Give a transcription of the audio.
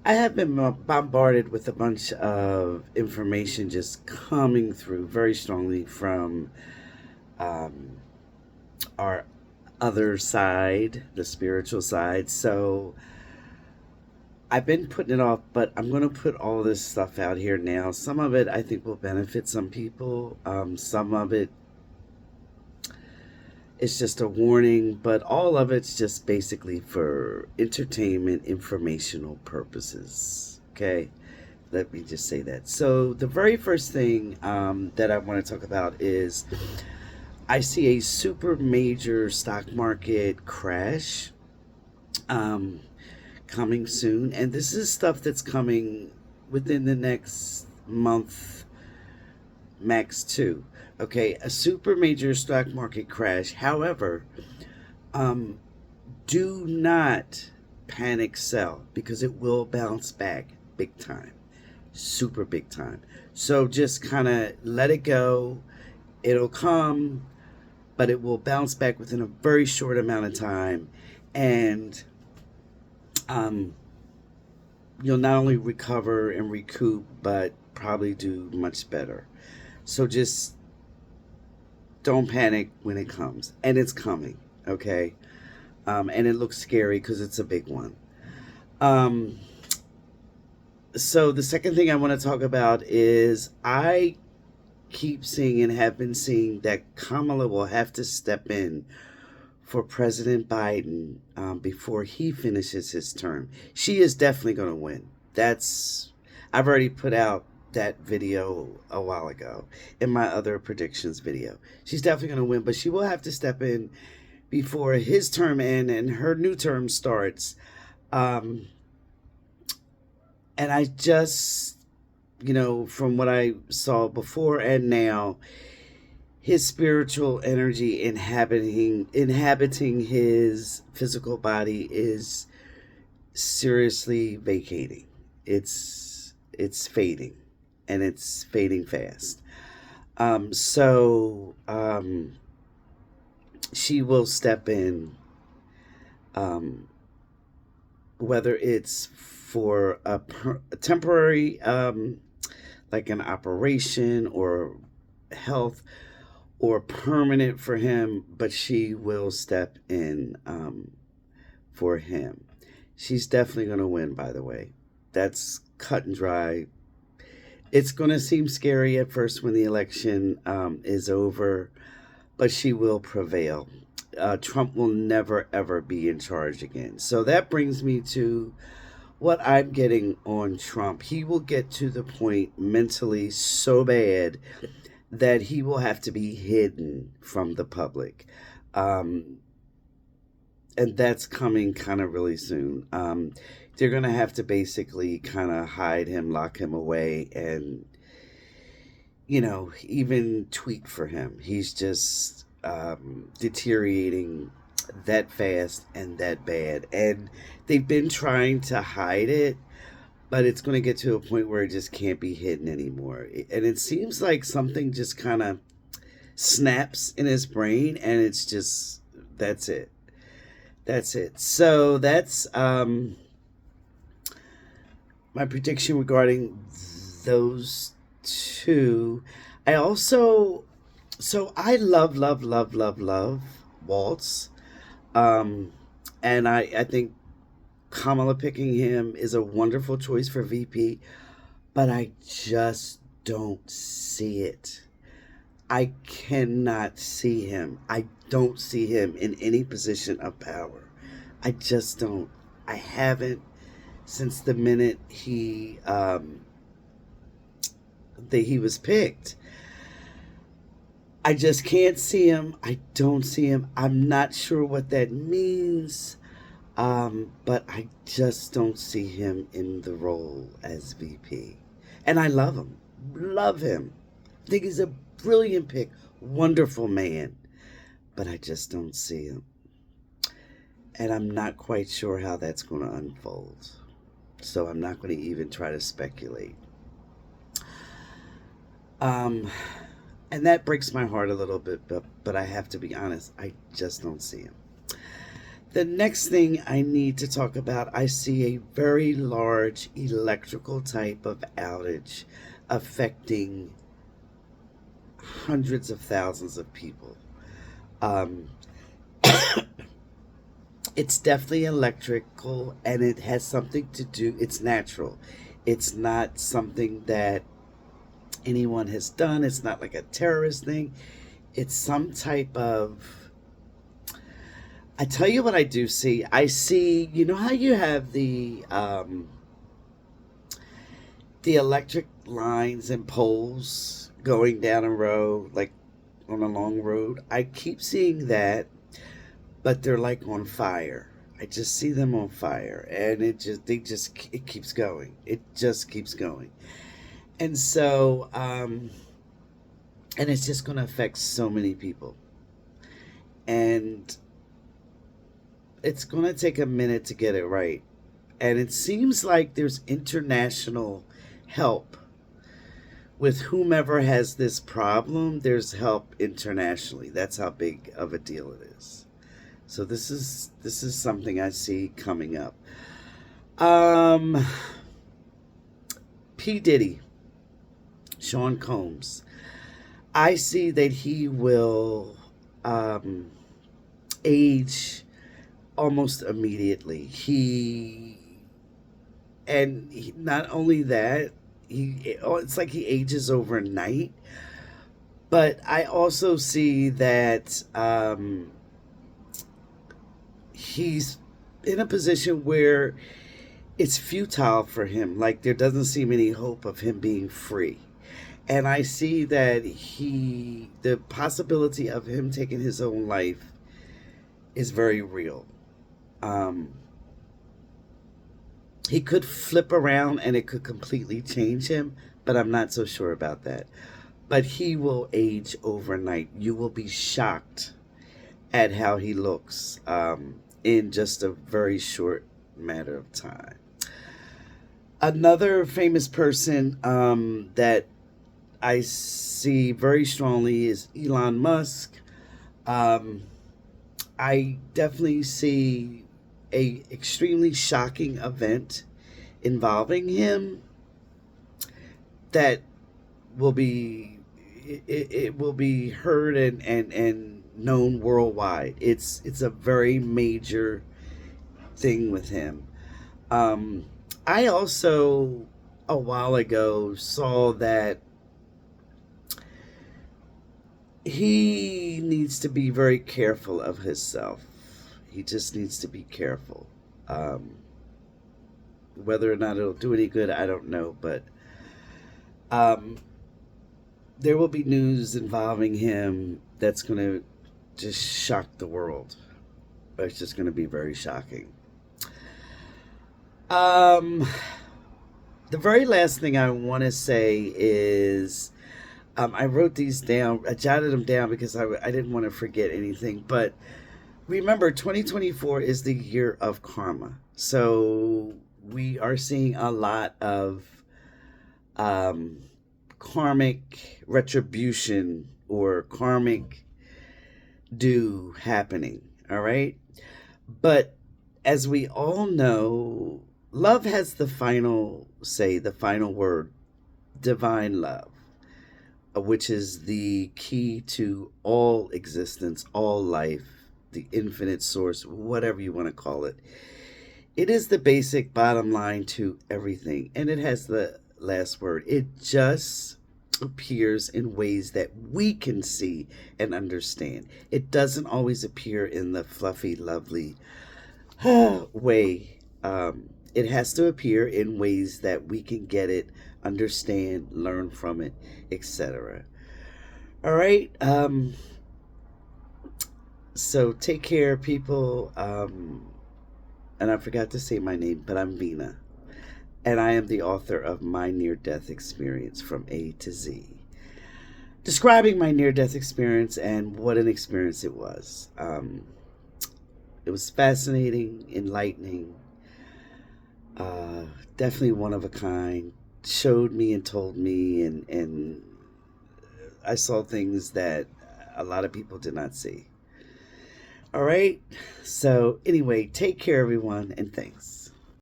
I have been bombarded with a bunch of information just coming through very strongly from um, our other side, the spiritual side. So I've been putting it off, but I'm going to put all this stuff out here now. Some of it I think will benefit some people. Some of it is just a warning, but all of it's just basically for entertainment, informational purposes. Okay, let me just say that. So the very first thing that I want to talk about is I see a super major stock market crash um, coming soon, and this is stuff that's coming within the next month, max two. Okay, a super major stock market crash. However, um, do not panic sell because it will bounce back big time, super big time. So just kind of let it go. It'll come, but it will bounce back within a very short amount of time. And um, you'll not only recover and recoup, but probably do much better. So just don't panic when it comes. And it's coming, okay? And it looks scary because it's a big one. Um, so the second thing I want to talk about is I keep seeing and have been seeing that Kamala will have to step in for President Biden before he finishes his term. She is definitely going to win. That's I've already put out that video a while ago in my other predictions video. She's definitely going to win, but she will have to step in before his term ends and her new term starts. Um, and I just, from what I saw before and now, his spiritual energy inhabiting his physical body is seriously vacating. It's fading, and it's fading fast. So she will step in, um, whether it's for a temporary, like an operation or health, or permanent for him, but she will step in for him. She's definitely going to win, by the way. That's cut and dry. It's going to seem scary at first when the election is over, but she will prevail. Trump will never, ever be in charge again. So that brings me to what I'm getting on Trump. He will get to the point mentally so bad that he will have to be hidden from the public. Um, and that's coming kind of really soon. They're going to have to basically kind of hide him, lock him away, and, even tweet for him. He's just deteriorating that fast and that bad. And they've been trying to hide it, but it's going to get to a point where it just can't be hidden anymore. And it seems like something just kind of snaps in his brain, and it's just that's it. That's it. So that's my prediction regarding those two. I also, so I love Waltz, um, and I think Kamala picking him is a wonderful choice for VP, but I just don't see it. I cannot see him. I don't see him in any position of power. I just don't. I haven't since the minute he was picked. I just can't see him. I don't see him. I'm not sure what that means. But I just don't see him in the role as VP. And I love him. Love him. I think he's a brilliant pick. Wonderful man. But I just don't see him. And I'm not quite sure how that's going to unfold. So I'm not going to even try to speculate. Um, and that breaks my heart a little bit, but I have to be honest, I just don't see him. The next thing I need to talk about, I see a very large electrical type of outage affecting hundreds of thousands of people. Um, it's definitely electrical and it has something to do, it's natural. It's not something that anyone has done, it's not like a terrorist thing. It's some type of, I tell you what I do see. I see, you know how you have the electric lines and poles going down a road, like on a long road. I keep seeing that, but they're like on fire. I just see them on fire, and it keeps going. It just keeps going, and so and it's just going to affect so many people, and it's going to take a minute to get it right. And it seems like there's international help with whomever has this problem. There's help internationally. That's how big of a deal it is. So this is something I see coming up. Um, P Diddy, Sean Combs. I see that he will um, age almost immediately. Not only that, it's like he ages overnight. But I also see that he's in a position where it's futile for him. Like there doesn't seem any hope of him being free. And I see that the possibility of him taking his own life is very real. Um, he could flip around and it could completely change him, but I'm not so sure about that. But he will age overnight. You will be shocked at how he looks in just a very short matter of time. Another famous person that I see very strongly is Elon Musk. Um, I definitely see a extremely shocking event involving him that will be it will be heard and known worldwide. It's a very major thing with him. Um, I also a while ago saw that he needs to be very careful of himself. He just needs to be careful. Um, Whether or not it'll do any good, I don't know. But um, there will be news involving him that's going to just shock the world. It's just going to be very shocking. Um, the very last thing I want to say is I wrote these down. I jotted them down because I didn't want to forget anything. But remember, 2024 is the year of karma. So we are seeing a lot of um, karmic retribution or karmic due happening. All right. But as we all know, love has the final say, the final word, divine love, which is the key to all existence, all life, the infinite source, whatever you want to call it. It is the basic bottom line to everything, and it has the last word. It just appears in ways that we can see and understand. It doesn't always appear in the fluffy, lovely way. It has to appear in ways that we can get it, understand, learn from it, etc. All right. So take care, people. And I forgot to say my name, but I'm Vina. And I am the author of My Near Death Experience from A to Z, describing my near death experience and what an experience it was. It was fascinating, enlightening, definitely one of a kind. Showed me and told me, and I saw things that a lot of people did not see. All right. So, anyway, take care, everyone, and thanks.